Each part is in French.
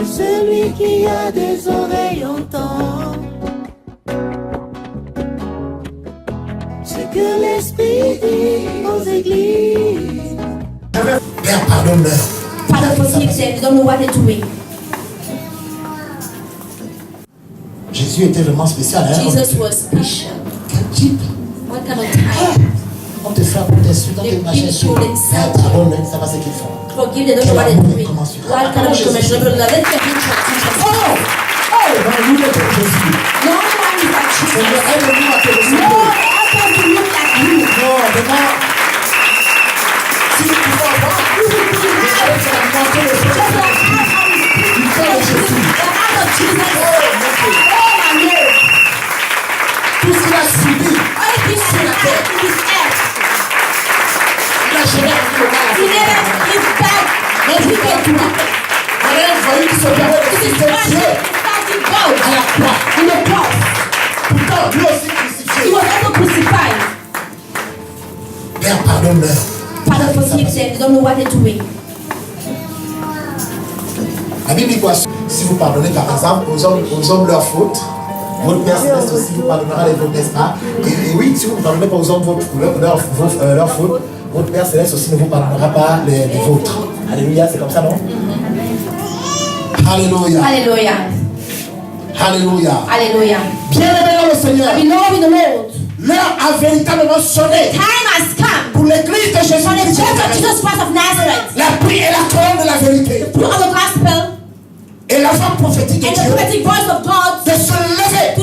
Celui qui a des oreilles entend ce que l'Esprit dit aux églises. Père, pardonne-leur. Father, forgive them. They don't know what they're doing. Jésus était vraiment spécial. Hein? Jesus was special. Quel type? What kind of type? On te frappe, on t'insulte, on te machin. Pardonne-leur, ça va ce qu'ils font. Forgive them. They don't know what they're doing. What kind of commercial? Let them Oh! Oh! Non, lui, c'est Jésus. No one is like Jesus. Aide-nous à te No recevoir. one else to look like you. Non, maintenant, si tu peux avoir, vous savez, c'est la moitié de ce que il fait de Jésus. Tout ce qu'il a subi sur la terre, il n'a jamais appris le mal à faire. Mais il fait tout. On a envoyé qui se permet de citer Dieu à la croix. Pourtant, lui aussi crucifié. Père, pardonne-leur. Father, forgive them. They don't know what they're doing. La Bible dit quoi? Si vous pardonnez par exemple aux hommes leurs fautes, votre Père Céleste aussi vous pardonnera les vôtres, n'est-ce pas? Et oui, si vous ne pardonnez pas aux hommes leurs fautes, votre Père Céleste aussi ne vous pardonnera pas les vôtres. Alléluia, c'est comme ça, non? Alléluia. Hallelujah. Alléluia. Hallelujah. Bien-aimés dans le Seigneur, Beloved in the Lord, l'heure a véritablement sonné time has come pour l'église de Jésus for the Christ. church of Jesus Christ of Nazareth. La prière et la colonne de la vérité Through the gospel et la voix prophétique de and the Dieu prophetic voice of God de se lever to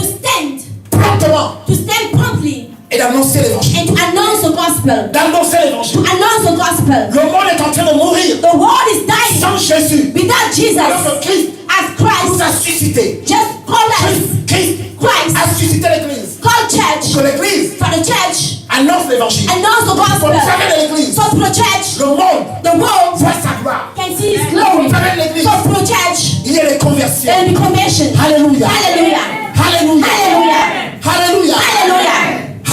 stand promptly et d'annoncer l'évangile. and to announce the gospel. D'annoncer l'évangile. To announce the gospel. Le monde est en train de mourir The world is dying sans Jésus. without Jesus. Alors que Christ As nous Christ a suscité. just called us. Christ a suscité l'église. Called church. Que l'église For the church. annonce l'évangile. Announce the Pour gospel. le travail de l'église. So through the church. Le monde The world voit sa gloire. can see His glory. Pour le travail de l'église. So through the church. Il y a des conversions. There will be conversion. Alléluia. Hallelujah. Alléluia. Hallelujah. Alléluia. Hallelujah.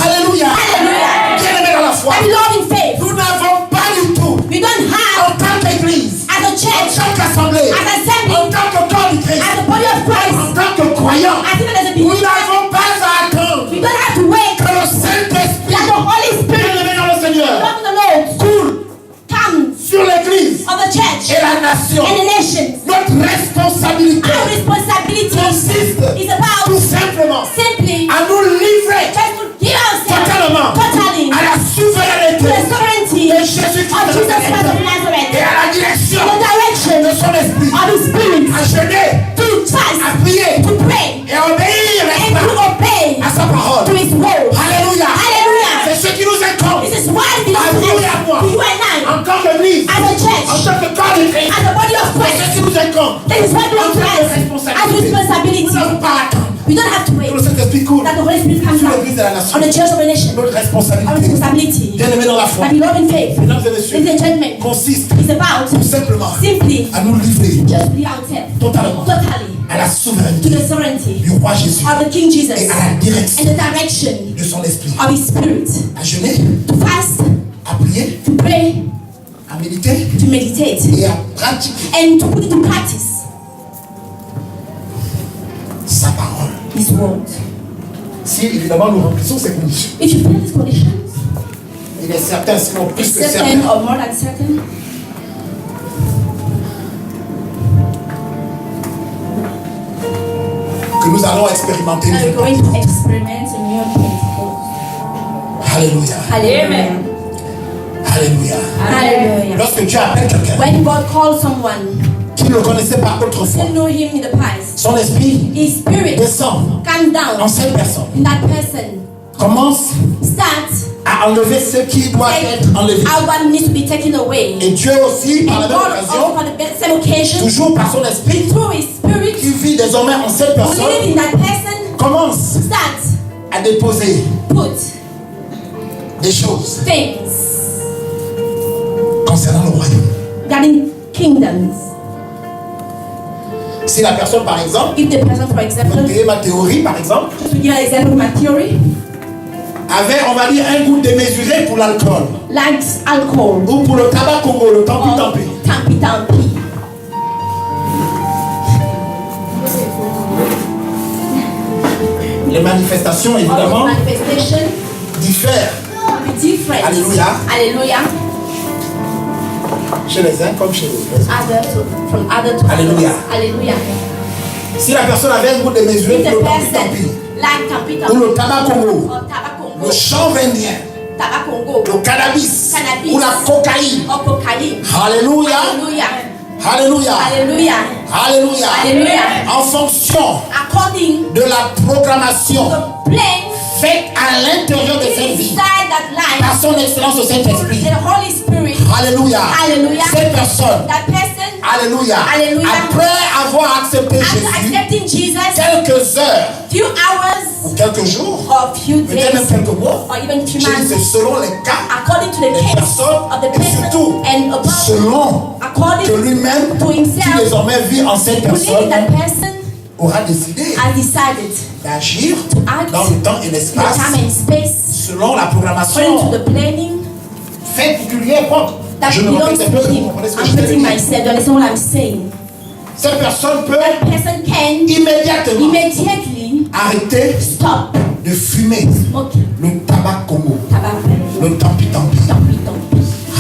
Alléluia. Hallelujah. Bien-aimés dans la foi. I love in faith. Nous n'avons pas du tout, We don't en have tant qu'église, as a en church, tant qu'assemblée, as a en assembly, tant que corps du Christ, as a body of en Christ, tant que croyants, as even as a nous believer. n'avons pas à attendre We don't have to wait que le Saint-Esprit, that the Holy Spirit, bien-aimé dans le Seigneur, love the Lord, coule comes sur l'église on the church et la nation. and the nations. Notre responsabilité Our responsibility consiste is about tout simplement simply à nous livrer just to give ourselves totalement totally à la to souveraineté the sovereignty de of Jésus-Christ Jesus Christ of et Nazareth, à la direction the direction de son esprit, of His Spirit, à jeûner, to fast, à prier to pray, et à obéir, n'est-ce and to pas, obey à sa parole. to His word. Alléluia. Hallelujah. C'est ce qui nous incombe This is why it à belongs vous et à moi, to you and I, en tant qu'église, as a en church, tant que corps de Christ. as a body of C'est ce Christ. qui nous incombe. That is what belongs to us as Nous responsibility. n'avons pas à attendre We don't have to que le wait Saint-Esprit coule that the Holy Spirit comes sur down l'église de la nation. on the church of the nation. Notre Our responsabilité, responsibility, bien-aimés dans la foi, my beloved in faith, mesdames et messieurs, ladies and gentlemen, consiste is about tout simplement simply à nous livrer just be ourselves totalement totally à la to souveraineté the sovereignty du roi Jésus of the King Jesus et à la and direction the direction de son esprit. of His Spirit, À jeûner, to fast, à prier, to pray, à méditer to meditate, et à pratiquer and to put into practice sa parole. His word. Si évidemment nous remplissons ces conditions, If you follow these conditions, il est certain, sinon plus it's que certain certain, or more than certain que nous allons expérimenter une that we're vie. going to experiment a new Pentecost. Alléluia. Hallelujah. Alléluia. Hallelujah. Lorsque Dieu appelle quelqu'un When God calls someone, qui ne le connaissait pas autrefois, didn't know Him in the past, son esprit His Spirit descend come down en cette personne, in that person, commence start à enlever ce qui doit être enlevé. out what needs to be taken away. Et Dieu aussi, par la And même God also occasion, for the same occasion, toujours par son esprit, through His Spirit, qui vit désormais en cette who personne, live in that person, commence start, à déposer put des choses things concernant le royaume. regarding kingdoms. Si la personne, par exemple, If the person, for example, malgré ma théorie, par exemple, to give an example of my theory, avait, on va dire, un goût démesuré pour l'alcool likes alcohol ou pour le tabac Congo, le tampi or tampi. tampi tampi. Les manifestations, évidemment, manifestation diffèrent. be different. Alléluia. Hallelujah. Chez les uns comme chez les autres. From other to Alléluia. others. Hallelujah. Si la personne avait un goût de mesurer If the pour le person tampi, like Tampi ou le tabac Congo, or tabac Congo, le chanvre indien, tabac Congo, le cannabis, Cannabis. ou la cocaïne. or cocaine. Alléluia. Hallelujah. Alléluia. Hallelujah. Alléluia. Hallelujah. En fonction According de la programmation to the plan faite à l'intérieur de cette vie inside that life, par son excellence au Saint-Esprit. the Holy Spirit, Alléluia. Hallelujah. Cette personne, that person, alléluia, Alléluia. après avoir accepté after Jésus, accepting Jesus, quelques heures few hours ou quelques jours, or few peut-être même days quelques mois, or even few je dis c'est months, selon les cas, according to the les case personnes, of the et person surtout and upon selon que according lui-même, to qui himself, désormais vit en cette believing personne, that person aura décidé has decided d'agir act dans le temps et in the l'espace time and space selon la according programmation to the planning faite peculière propre. that Je me belongs répète un to peu, vous him. comprenez ce que I'm je veux putting dire. myself, you understand what I'm saying? Cette personne peut That person can immédiatement immediately arrêter stop de fumer smoking le tabac Congo, tobacco. le tampi-tampi.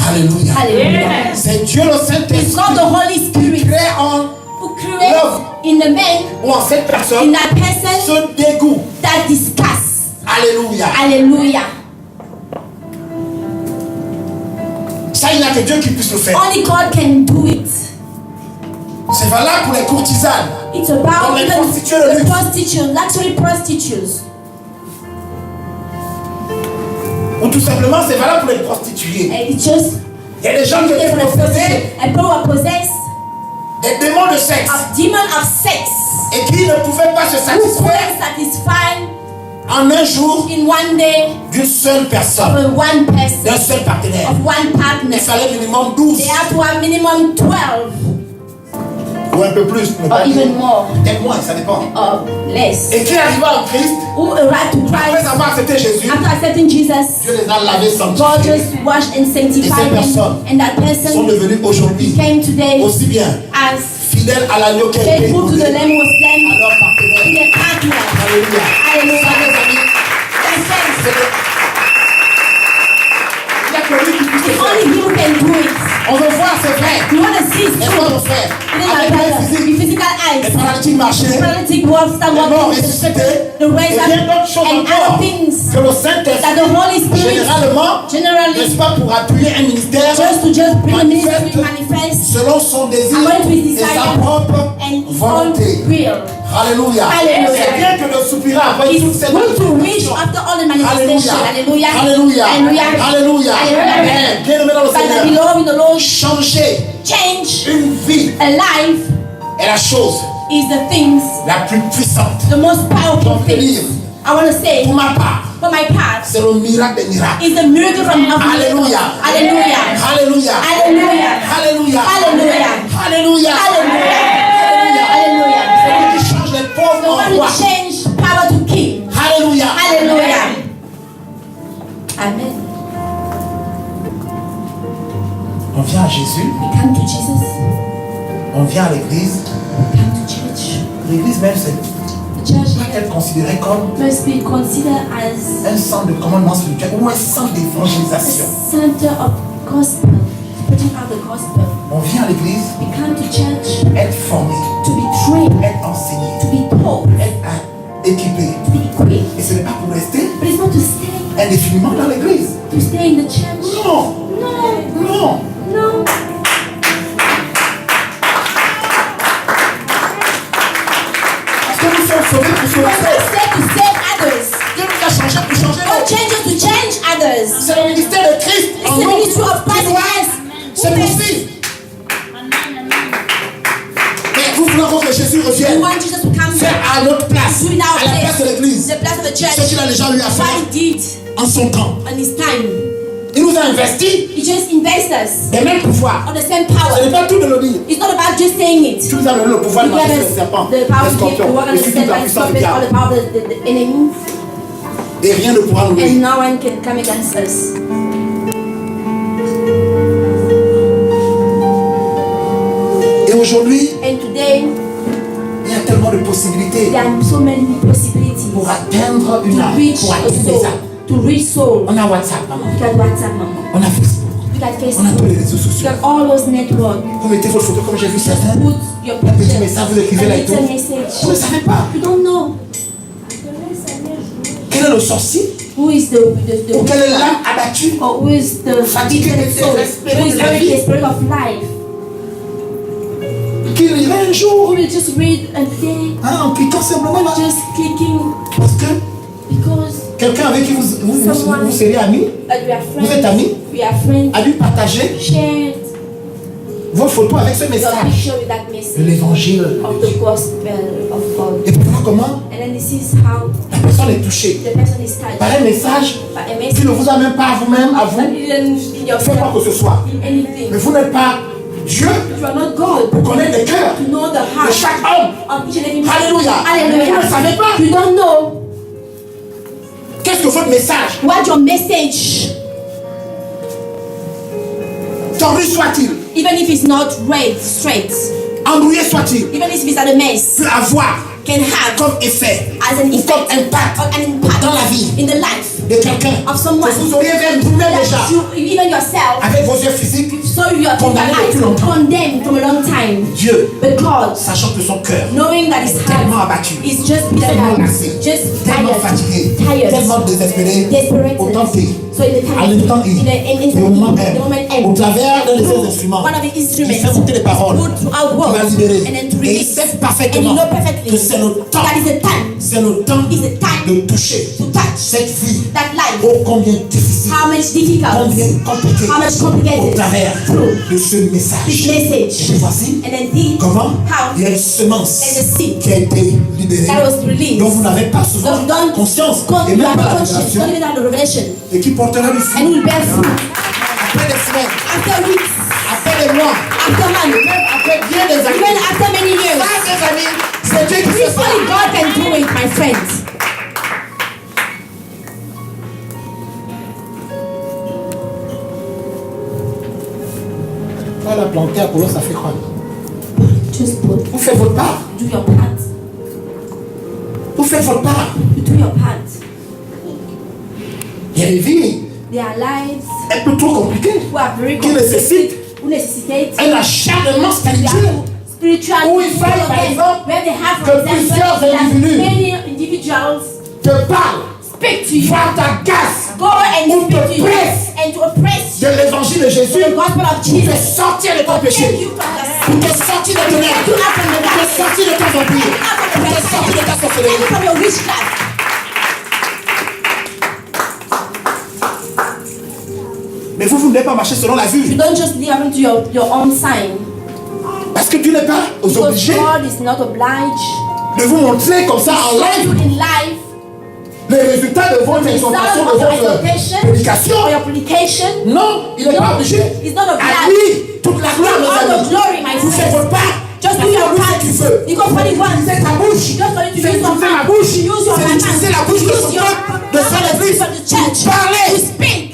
Alléluia. Hallelujah. C'est Dieu le It's Saint-Esprit God the Holy qui Spirit crée en who creates Love. in the man, ou en cette in personne that person ce dégoût. that discuss. Alléluia. Hallelujah. Ça, il n'y a que Dieu qui puisse le faire. Only God can do it. C'est valable pour les courtisanes. It's about Comme les even prostituées de the luxe. prostitutes, luxury prostitutes. Ou tout simplement, c'est valable pour les prostituées. And it's just Il y a des gens qui for sont the possédés prostitute. And people are possessed des démons de sexe of demon of sex et qui ne pouvaient pas se who satisfaire couldn't satisfy en un jour in one day d'une seule personne, of one d'un person, seul partenaire. of one partner. Il fallait minimum 12 They have to have minimum 12 ou un peu plus. Ne or pas dire. even more Peut-être moins, ça dépend. or less. Et qui arriva en Christ, Who arrived to après Christ avoir accepté Jésus, after accepting Jesus. Dieu les a lavés, God sanctifiés, just washed and sanctified Et ces them, personnes and that sont person devenus aujourd'hui came today aussi bien as fidèles à l'agneau qui a été faithful to immolé the Lamb was à slain, leur to partenaire. their partner. Alléluia. Hallelujah. Ça, mes amis, That's it. il n'y a que lui qui puisse le faire. Only He who can do it. On veut voir, c'est vrai. You want to see it's Mais true. pas le faire. It is Avec like les that. physiques, With physical les eyes. paralytiques marchaient, Paralytic walks, start les morts walking, ressuscités, the raise et up, bien d'autres choses and encore other things que le that Saint-Esprit, the Holy Spirit généralement, generally n'est-ce pas pour appuyer un ministère, just to just bring the manifeste ministry manifest selon son désir according to his et sa desire propre and his own volonté. will. Alléluia. Alléluia. C'est bien que de soupirer après It's toutes ces good to reach manifestations. after all the manifestation. Alléluia. Hallelujah. Alléluia. Hallelujah. Alléluia. Hallelujah. Bien aimé dans le But the Seigneur. beloved in the Lord, Changer change une vie a life est la chose is the things, la plus puissante. the most powerful Donc, things. dire, I want to say, pour ma part, for my part, c'est le miracle des miracles. is the miracle from heaven. Alléluia. Hallelujah. Alléluia. Hallelujah. Alléluia. Hallelujah. Alléluia. Hallelujah. Hallelujah. C'est lui qui change les pauvres The en one who rois. changed power to king. Alléluia. Hallelujah. Amen. On vient à Jésus, We come to Jesus. on vient à l'église. We come to church. L'église même, c'est The church doit être considérée comme must be considered as un centre de commandement spirituel ou un centre a d'évangélisation. center of gospel, spreading out the gospel. On vient à l'église, We come to church être formé, to be trained, être enseigné, to be taught, être équipé. to be equipped. Et ce n'est pas pour rester But it's not to stay, indéfiniment dans l'église. to stay in the church. Non, No, non. no. Parce que nous sommes sauvés pour We're sauver. not saved to save others. Dieu nous a changés pour changer God l'autre. changes to change others. C'est le ministère de Christ It's en the nous ministry of qui Christ in doit us. se poursuivre. Mais vous voulez encore que Jésus We revienne want Jesus to come faire back. à notre place, Do in our à la place de place. l'église, The place of the ce church. qu'il a déjà eu à What faire he did en son temps. on his time. Il nous a investi He just invests us des mêmes pouvoirs. on the same Ce n'est power. pas tout de le dire. It's not about just saying it. Tu nous as donné le pouvoir de He gave marcher sur us les serpents, the power les to give the scorpions, work of et the sur toute la serpent, puissance du all diable. the power of the enemy, Et rien ne pourra nous and nuire. no one can come against us. Et aujourd'hui, And today, Il y a tellement de possibilités There are so many possibilities pour atteindre une to âme, reach pour a atteindre des soul. âmes. To reach soul. On a WhatsApp, maman. You got WhatsApp, maman. On a Facebook. You got On a tous Facebook. les réseaux You sociaux. got all those networks. Vous mettez votre photo comme j'ai vu certains. Put your Un petit picture. message, vous écrivez là et tout. A Vous little message. ne savez pas. You don't know Quel est le sorcier? who is the Ou quelle est l'âme abattue? or who is the Fatigué de soul, désespéré who is de la already vie. the spirit of life. Qui lirait un Who jour will just read a day, en cliquant simplement là. just clicking Parce que because quelqu'un avec qui vous serez amis, we are vous êtes friends. amis, We are friends. a dû partager Shared vos photos avec ce your message picture with that de message l'évangile. of the gospel of God. Et pour voir comment And then this is how la personne est touchée the person is touched par un message by a qui message ne vous a même pas à vous-même, à that vous, didn't in fait quoi yourself que ce soit. in anything. Mais vous n'êtes pas Dieu You are not God pour connaître les cœurs to know the de heart chaque homme. of each and every man. Alléluia. Hallelujah. Vous ne savez pas. You don't know Qu'est-ce que votre message, what your message, tordu soit-il, even if it's not right, straight, embrouillé soit-il, even if it's at a mess, peut avoir can have comme effet as an ou comme effect impact or an impact dans la vie in the life de quelqu'un of someone. que vous auriez même vous-même déjà, That you, even yourself, avec vos yeux physiques, so you are condamné depuis longtemps. condemned from a long time. Dieu, But God, sachant que son cœur knowing that his tellement heart abattu, is just tellement bitter, lassé, just tellement tired, fatigué, tired, tellement désespéré, desperate. autant T, So in the en time, même temps I, in et au moment the moment M, au M, travers d'un de ces instruments, one of the qui instruments, fait monter les paroles, put throughout qui va words, libérer. and then to Et il release. sait And you parfaitement know perfectly que c'est le temps, that is the time c'est le temps is the time de toucher to touch cette vie, that life. ô combien difficile, How much difficult, combien compliqué, how much au complicated travers de ce this message. message. Et voici And then see comment how il y a une semence there's a seed qui a été libérée, that was released. dont vous n'avez pas souvent So you don't conscience, et you même are pas not la conscious, révélation, don't even have the revelation, et qui portera du and fruit will bear fruit après des semaines, after weeks, après des mois, after months, même après bien des even années. after many years. Ça, mes amis, c'est Dieu qui fait This ça. only God can do it, my friends. Quand la planter à Polo, ça fait quoi? Just put, Vous faites votre part. do your part. Vous faites votre part. You do your part. Il y a des vies There are lives un peu trop compliquées who are very qui nécessitent who necessitate un acharnement spirituel. spiritual Où il faille, par exemple, where they have, que for example, plusieurs that individus many individuals te parlent, speak to you, voire t'agacent go and Ou speak te to you, pressent and to oppress de you, l'évangile de Jésus the gospel of pour te Jesus, sortir de ton take péché, you from pour the te sortir de ton take you œuvre, out from the pour te darkness, sortir de ton vampire, out from pour the te sortir de ta take you sorcellerie. from your witchcraft. Mais vous ne voulez pas marcher selon la You vue. don't just live according to your own sign, Parce que Dieu n'est pas because obligé God is not obliged de vous montrer comme ça en to show you live in life les résultats de votre the result exhortation, de of your votre exhortation prédication. or your publication. Non, il n'est pas obligé. He's not À obliged. lui, toute la gloire, All mes the amis. glory, my Vous faites friends. votre part. Just do your part. Tu veux. Because what he wants, C'est ta bouche. you just want to C'est use your utiliser la mouth. bouche. Use your C'est mouth. utiliser la bouche de son Use your peuple, de son église. for the church. Pour parler. To speak.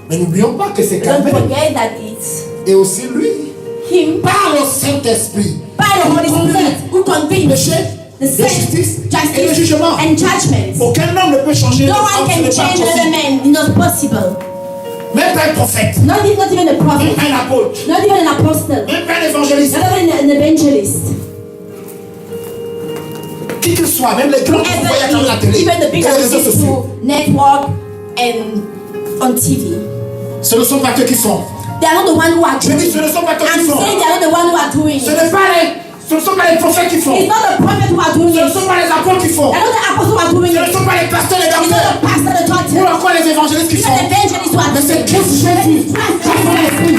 Mais n'oublions pas que c'est Don't Calvin forget that it's et aussi lui, him par le Saint-Esprit, by the Holy Spirit who convenes péché, the de sin, justice et de justice, jugement. and judgment. Aucun homme ne peut changer No le one temps can sur le change temps another possible. man. It's not possible. Même pas un prophète, Not even a même prophet. pas un apôtre, Not even an apostle. même pas un évangéliste. Not even an evangelist. Qui qu'il soit, même les grands que vous voyez à travers la télé, Even the big et les réseaux sociaux, to network and on TV. ce ne sont pas eux qui font. They are not the one who are Je doing. dis, ce ne sont pas eux I'm qui font. saying they are not the one who are doing Ce it. ne sont pas les prophètes qui font. It's not the prophet who are doing Ce it. ne sont pas les apôtres qui font. They are not the apostles who are doing Ce ne it. sont pas les pasteurs, les It's not docteurs. the pastor, the Ou doctor. encore les évangélistes qui It's font. not the evangelist who are Mais c'est doing it. Christ Jésus.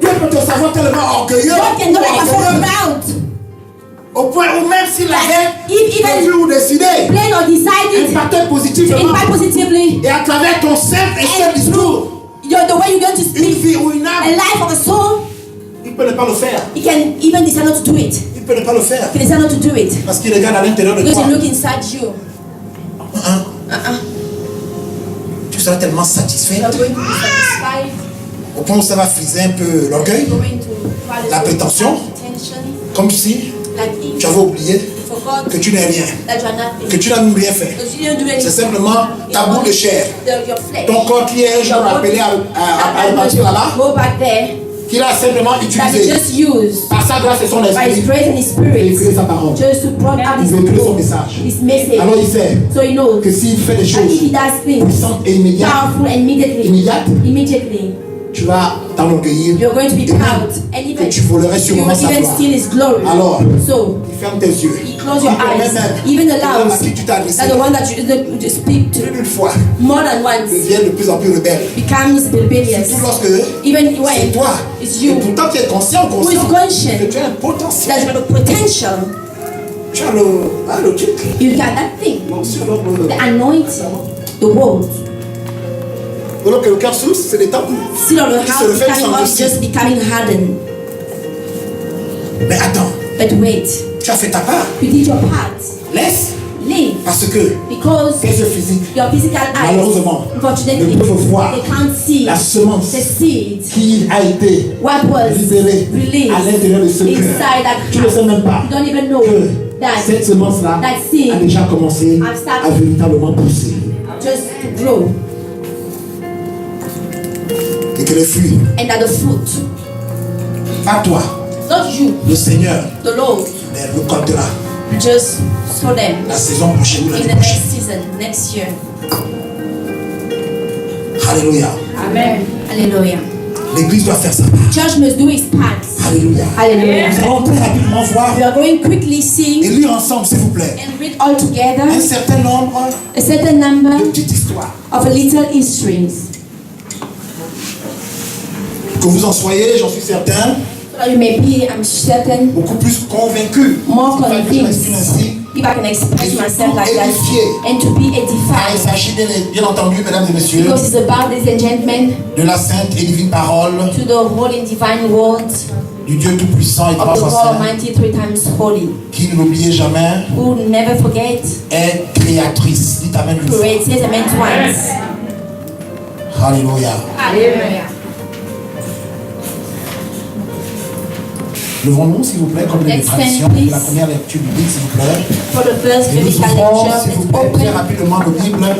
Dieu peut te savoir tellement orgueilleux, God can do it for orgueilleux, proud. au point où même s'il avait If prévu even ou décidé, plain or decided impacter to positivement impact positively, et à travers ton simple et seul and discours, through the way you're going to une speak vie ou une a âme, life of a soul, il peut ne pas le faire. he can even decide not to do it. Il peut ne pas le faire He can decide not to do it parce qu'il regarde à l'intérieur de because toi. you look inside you. Tu seras tellement satisfait You're going to be satisfied. au point où ça va friser un peu l'orgueil, You're going to la prétention, attention, comme si like if tu avais oublié you forgot que tu n'es rien, that you are nothing. que tu n'as même rien fait. Because you didn't do anything. C'est simplement ta boule de chair. Your flesh. Ton corps qui est un jour appelé à partir là-bas, Go back there. qu'il a simplement That he utilisé just used par sa grâce et son by his esprit grace and his pour véhiculer spirit sa parole, just to bring out pour his véhiculer son book, message. his message. Alors il sait So he knows que s'il fait des that if he choses does things puissantes et immédiates, powerful and immediately, tu vas t'enorgueillir you're going to be et même proud and que even tu volerais you sûrement will sa even gloire. steal his glory. Alors, So ferme tes yeux. close your eyes, even the l'homme à loud, qui tu t'es adressé that the one that you speak to plus d'une fois more than once devient de plus en plus rebelle. becomes rebellious. Surtout lorsque Even c'est when toi, it's et you pourtant tu es conscient who is conscious que tu as un potentiel, that you have the potential, tu as le truc, you got that thing, l'onction, the anointing, the word. alors que le cœur souffre, c'est des temps où Still on the qui se house refait becoming sans us just becoming hardened. Mais attends, But wait, tu as fait ta part, you did your part. laisse, Leave. parce que Because tes yeux physiques your physical eyes, malheureusement unfortunately, ne peuvent voir they can't see la semence the seed, qui a été what was libérée released à l'intérieur de ce cœur. inside that Tu ne sais même pas You don't even know que that cette semence-là that seed a déjà commencé have started à véritablement pousser. just to grow, Et que les fruits, and that the fruit, pas toi, not you, le Seigneur, the Lord, les récoltera just sow them la saison prochaine ou in l'année the prochaine. next season, next year. Alléluia. Amen. Hallelujah. L'église doit faire sa part. Church must do its part. Alléluia. Hallelujah. Nous allons très rapidement voir We are going quickly et see lire ensemble, s'il vous plaît, and read all together un certain nombre a certain number de petites histoires. of little histories. Que vous en soyez, j'en suis certain, So that you may be, I'm certain, beaucoup plus convaincus. more Il fallait que je m'exprime convinced, ainsi. if I can express myself like that, Édifié. and to be Ah, il edified. s'agit bien entendu, mesdames et messieurs, Because it's about, ladies and gentlemen, de la sainte et divine parole to the holy and divine word du Dieu Tout-Puissant et of trois the fois God saint, Almighty, 3 times holy, qui, ne l'oubliez jamais, who never forget, est créatrice. Dites Amen une fois. creates, yes, amen twice. Alléluia. Hallelujah. Levons-nous, s'il vous plaît, comme les Let's stand, traditions, pour please. la première lecture biblique, s'il vous plaît. For the first Et nous biblical ouvrons, lecture, s'il vous let's plaît, très open rapidement nos Bibles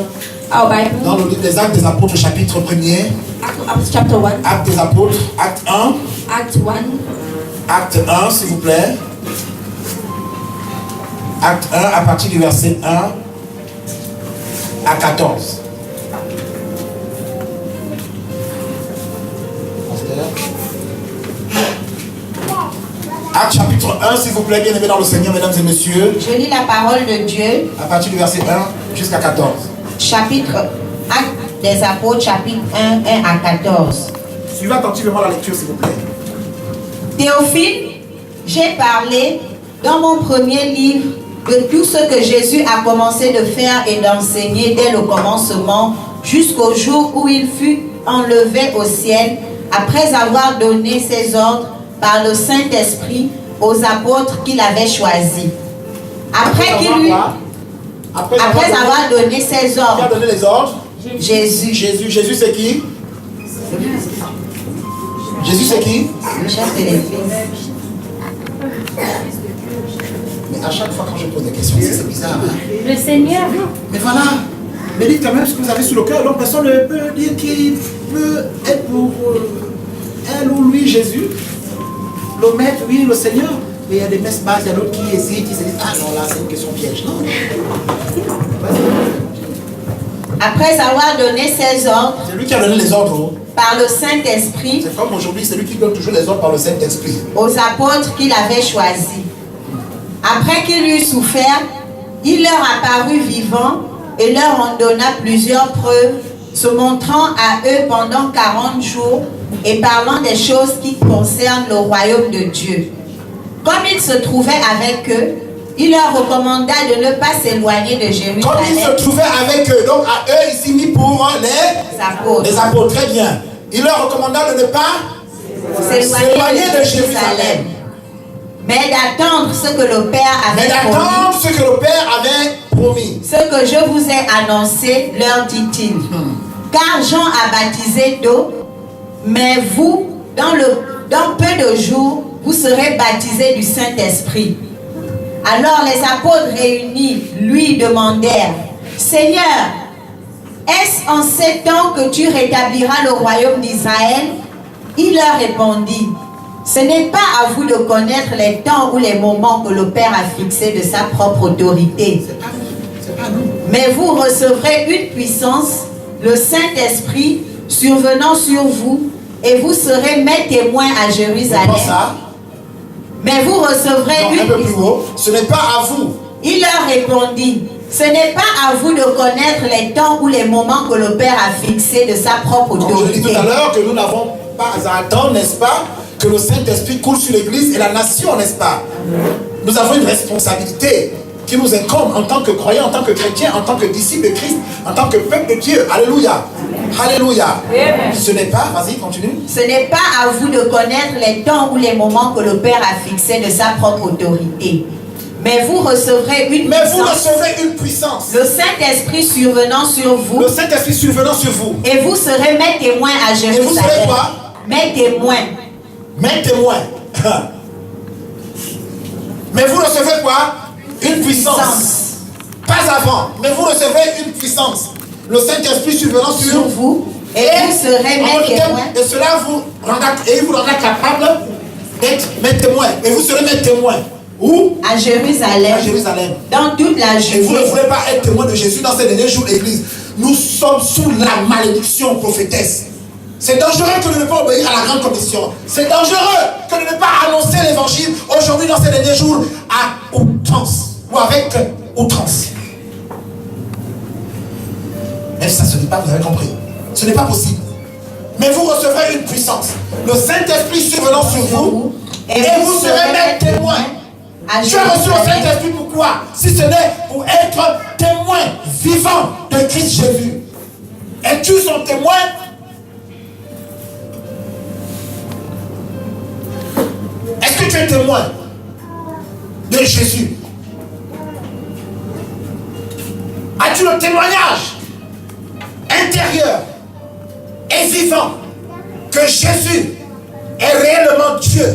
our Bible, dans le livre des Actes des Apôtres, chapitre 1er. Acts chapter 1, Actes des Apôtres, acte 1. Act 1, Acte 1, s'il vous plaît. Acte 1, à partir du verset 1 à 14. Acte chapitre 1, s'il vous plaît, bien aimés dans le Seigneur, mesdames et messieurs, Je lis la parole de Dieu, à partir du verset 1 jusqu'à 14. chapitre Actes des Apôtres, chapitre 1, 1 à 14. Suivez attentivement la lecture, s'il vous plaît. Théophile, j'ai parlé dans mon premier livre de tout ce que Jésus a commencé de faire et d'enseigner dès le commencement jusqu'au jour où il fut enlevé au ciel, après avoir donné ses ordres par le Saint-Esprit aux apôtres qu'il avait choisis. Après avoir donné ses Qui a ordres, donné les ordres? Jésus, Jésus c'est qui? Jésus c'est qui? le chef de l'Église. Mais à chaque fois quand je pose des questions, c'est bizarre. Hein? le Seigneur. Mais voilà. Mais dites quand même ce que vous avez sur le cœur. Donc personne ne peut dire qu'il peut être pour elle ou lui Jésus. Le maître, oui, le Seigneur. Mais il y a des messes basses, il y a d'autres qui hésitent, qui se disent, ah non, là c'est une question piège. Non. Après avoir donné ses ordres C'est lui qui a donné les ordres. par le Saint-Esprit C'est comme aujourd'hui, c'est lui qui donne toujours les ordres par le Saint-Esprit. aux apôtres qu'il avait choisis. Après qu'il eut souffert, il leur apparut vivant et leur en donna plusieurs preuves, se montrant à eux pendant 40 jours et parlant des choses qui concernent le royaume de Dieu. Comme il se trouvait avec eux, il leur recommanda de ne pas s'éloigner de Comme il Jérusalem. se trouvait avec eux, donc à eux ici mis pour les apôtres, très bien. Il leur recommanda de ne pas s'éloigner de Jérusalem. Mais d'attendre ce que le Père Mais avait promis. d'attendre ce que le Père avait promis. Ce que que je vous ai annoncé, leur dit-il. Car Jean a baptisé d'eau, mais vous, dans peu de jours, vous serez baptisés du Saint-Esprit. Alors les apôtres réunis lui demandèrent, Seigneur, est-ce en ces temps que tu rétabliras le royaume d'Israël? Il leur répondit, ce n'est pas à vous de connaître les temps ou les moments que le Père a fixés de sa propre autorité. C'est pas nous. Mais vous recevrez une puissance, le Saint-Esprit, survenant sur vous, et vous serez mes témoins à Jérusalem. Ça. Mais vous recevrez Non, une un peu plus puissance. haut. Ce n'est pas à vous. Il leur répondit, ce n'est pas à vous de connaître les temps ou les moments que le Père a fixés de sa propre Comme je l'ai dit autorité. tout à l'heure, que nous n'avons pas à attendre, n'est-ce pas, que le Saint-Esprit coule sur l'Église et la nation, n'est-ce pas? Nous avons une responsabilité qui nous incombe en tant que croyants, en tant que chrétiens, en tant que disciples de Christ, en tant que peuple de Dieu. Alléluia. Alléluia. Ce n'est pas, vas-y, continue. Ce n'est pas à vous de connaître les temps ou les moments que le Père a fixés de sa propre autorité. Mais vous recevrez une Mais vous puissance, recevrez une puissance. le Saint-Esprit survenant sur vous, Le Saint-Esprit survenant sur vous. et vous serez mes témoins à Jérusalem. vous serez quoi? Mes témoins. Mes témoins. Mais vous recevez quoi? Une puissance. Pas avant, mais vous recevez une puissance. Le Saint-Esprit survenant Sur sur vous, et vous serez en mes témoins. et cela vous rendra capable d'être mes témoins. Et vous serez mes témoins. Où? À Jérusalem, À Jérusalem. dans toute la Et vous ne Judée, voulez pas être témoin de Jésus dans ces derniers jours, l'Église. Nous sommes sous la malédiction prophétesse. C'est dangereux que de ne pas obéir à la grande commission. C'est dangereux que de ne pas annoncer l'évangile aujourd'hui dans ces derniers jours à outrance ou avec outrance. Même ça, ce n'est pas, vous avez compris. Ce n'est pas possible. Mais vous recevrez une puissance. Le Saint-Esprit survenant sur vous et vous serez mes témoins. à Tu as reçu le Jérusalem, Saint-Esprit pourquoi? Si ce n'est pour être témoin vivant de Christ Jésus. Es-tu son témoin? Est-ce que tu es témoin de Jésus? As-tu le témoignage intérieur et vivant que Jésus est réellement Dieu,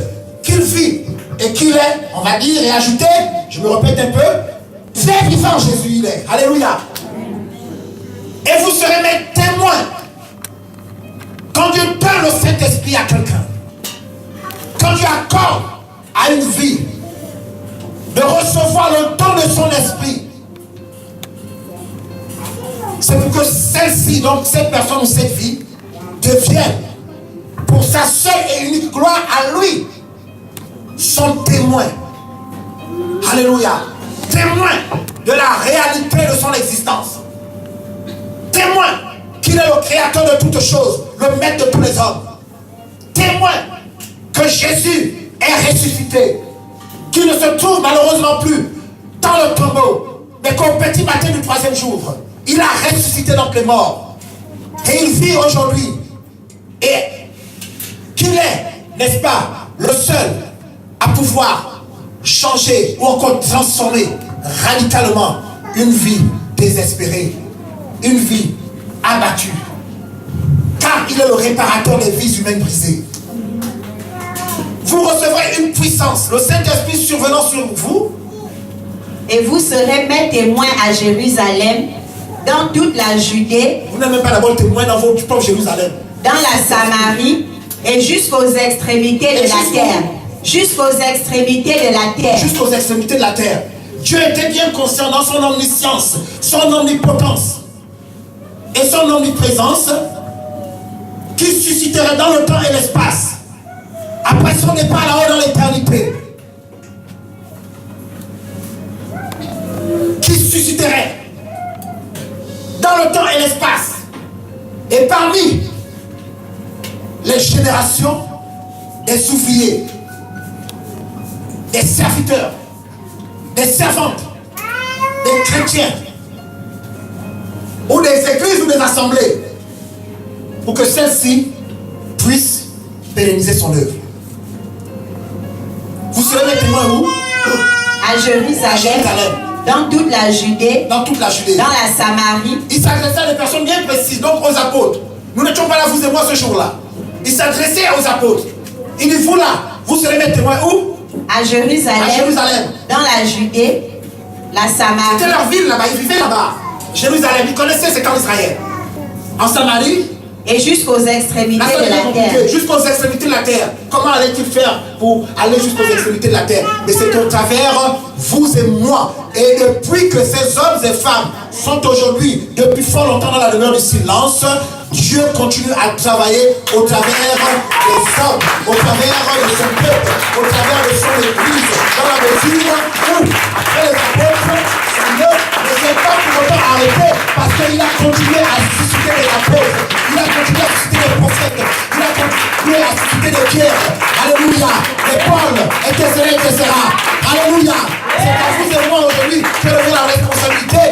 qu'il vit et qu'il est, on va dire et ajouter, je me répète un peu, très vivant Jésus il est. Alléluia. Et vous serez mes témoins. Quand Dieu donne le Saint-Esprit à quelqu'un, quand Dieu accorde à une vie de recevoir le don de son esprit, c'est pour que celle-ci, donc cette personne ou cette vie, devienne pour sa seule et unique gloire à lui, son témoin. Alléluia. Témoin de la réalité de son existence. Témoin qu'il est le créateur de toutes choses, le maître de tous les hommes. Témoin que Jésus est ressuscité, qu'il ne se trouve malheureusement plus dans le tombeau, mais qu'au petit matin du 3e jour, il a ressuscité donc les morts. Et il vit aujourd'hui. Et qu'il est, n'est-ce pas, le seul à pouvoir changer ou encore transformer radicalement une vie désespérée, une vie abattue. Car il est le réparateur des vies humaines brisées. Vous recevrez une puissance, le Saint-Esprit survenant sur vous. et vous serez mes témoins à Jérusalem, dans toute la Judée, Vous n'êtes même pas d'abord témoin dans votre propre Jérusalem. dans la Samarie, et jusqu'aux extrémités de la terre. Jusqu'aux extrémités de la terre. Jusqu'aux extrémités de la terre. Dieu était bien conscient dans son omniscience, son omnipotence et son omniprésence qui susciterait dans le temps et l'espace, après son départ là-haut dans l'éternité, qui susciterait dans le temps et l'espace et parmi les générations des ouvriers, des serviteurs, des servantes, des chrétiens, ou des églises ou des assemblées, pour que celle-ci puisse pérenniser son œuvre. Vous serez les témoins où? À Jérusalem, dans toute la Judée, dans toute la Judée, dans la Samarie. Il s'adressait à des personnes bien précises, donc aux apôtres. Nous n'étions pas là, vous et moi, ce jour-là. Il s'adressait aux apôtres. Il dit, vous là, vous serez mes témoins où? À Jérusalem, dans la Judée, la Samarie. C'était leur ville là-bas, ils vivaient là-bas. Jérusalem, ils connaissaient ce camp d'Israël. En Samarie, et jusqu'aux extrémités de la terre. Jusqu'aux extrémités de la terre. Comment allait-il faire pour aller jusqu'aux extrémités de la terre? Mais c'est au travers vous et moi. Et depuis que ces hommes et femmes sont aujourd'hui, depuis fort longtemps dans la demeure du silence, Dieu continue à travailler au travers des hommes, au travers de son peuple, au travers de son église, dans la mesure où, après les apôtres, Seigneur ne s'est pas pour autant arrêté parce qu'il a continué à susciter des apôtres, il a continué à susciter des prophètes, il a continué à susciter des Pierre, alléluia, des Paul, etc. Alléluia. C'est à vous et moi aujourd'hui que revient la responsabilité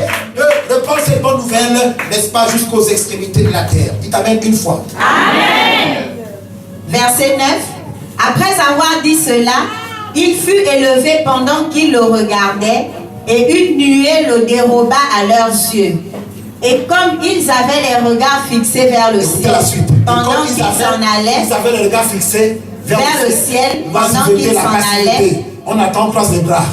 de prendre cette bonne nouvelle, n'est-ce pas, jusqu'aux extrémités de la terre. Dites amen une fois. Amen. Verset 9. Après avoir dit cela, il fut élevé pendant qu'ils le regardaient, et une nuée le déroba à leurs yeux. Et comme ils avaient les regards fixés vers le ciel, pendant qu'ils s'en allaient, ils avaient les regards fixés vers le ciel, pendant qu'ils s'en allaient, on attend, on croise les bras.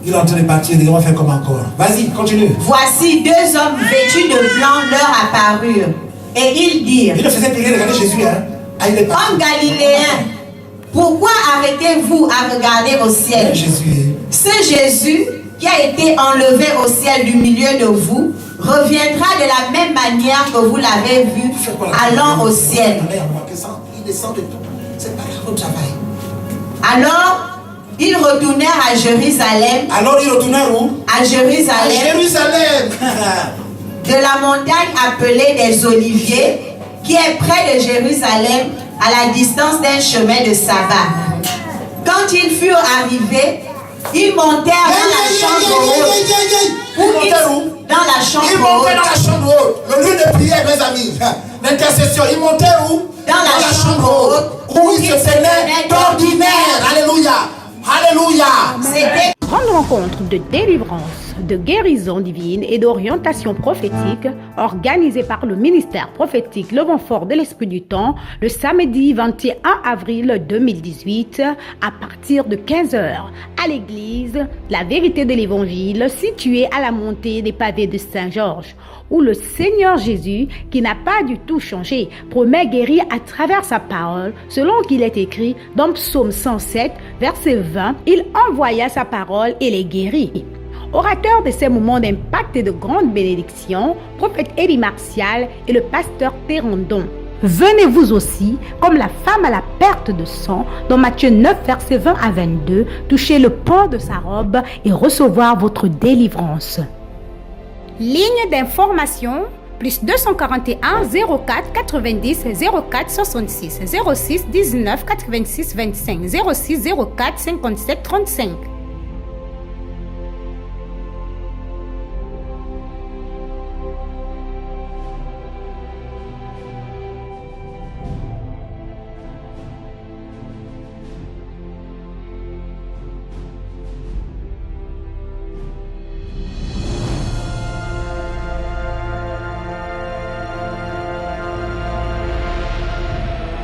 Il est en train de partir, on va faire comme encore. Vas-y, continue. Voici 2 hommes vêtus de blanc leur apparurent. Et ils dirent, il ne faisait plus rien regarder Jésus, hein. Hommes galiléens, pourquoi arrêtez-vous à regarder au ciel? Ce Jésus qui a été enlevé au ciel du milieu de vous reviendra de la même manière que vous l'avez vu allant au ciel. Il descend de tout. C'est pas là au travail. Alors, ils retournèrent à Jérusalem. Alors ils retournèrent où? À Jérusalem. À Jérusalem. De la montagne appelée des Oliviers, qui est près de Jérusalem, à la distance d'un chemin de sabbat. Quand ils furent arrivés, ils montèrent dans la chambre haute. Dans la chambre haute. Ils montaient dans la chambre haute. Le lieu de prière, mes amis. L'intercession. Ils montaient où? Dans la chambre haute. Où ils se tenaient d'ordinaire. Alléluia. Alléluia. C'était grande rencontre de délivrance, de guérison divine et d'orientation prophétique organisée par le ministère prophétique Le Vent Fort de l'Esprit du Temps le samedi 21 avril 2018 à partir de 15h à l'église La Vérité de l'Évangile située à la montée des pavés de Saint-Georges, où le Seigneur Jésus, qui n'a pas du tout changé, promet guérir à travers sa parole, selon qu'il est écrit dans Psaume 107, verset 20, il envoya sa parole et les guérit. Orateur de ces moments d'impact et de grande bénédiction, prophète Élie Martial et le pasteur Térandon. Venez vous aussi, comme la femme à la perte de sang, dans Matthieu 9, versets 20 à 22, toucher le pan de sa robe et recevoir votre délivrance. Ligne d'information plus 241 04 90 04 66 06 19 86 25 06 04 57 35.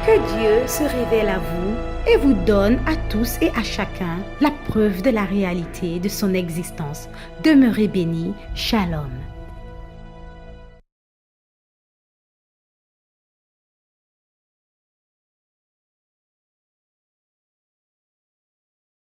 Que Dieu se révèle à vous et vous donne à tous et à chacun la preuve de la réalité de son existence. Demeurez bénis. Shalom.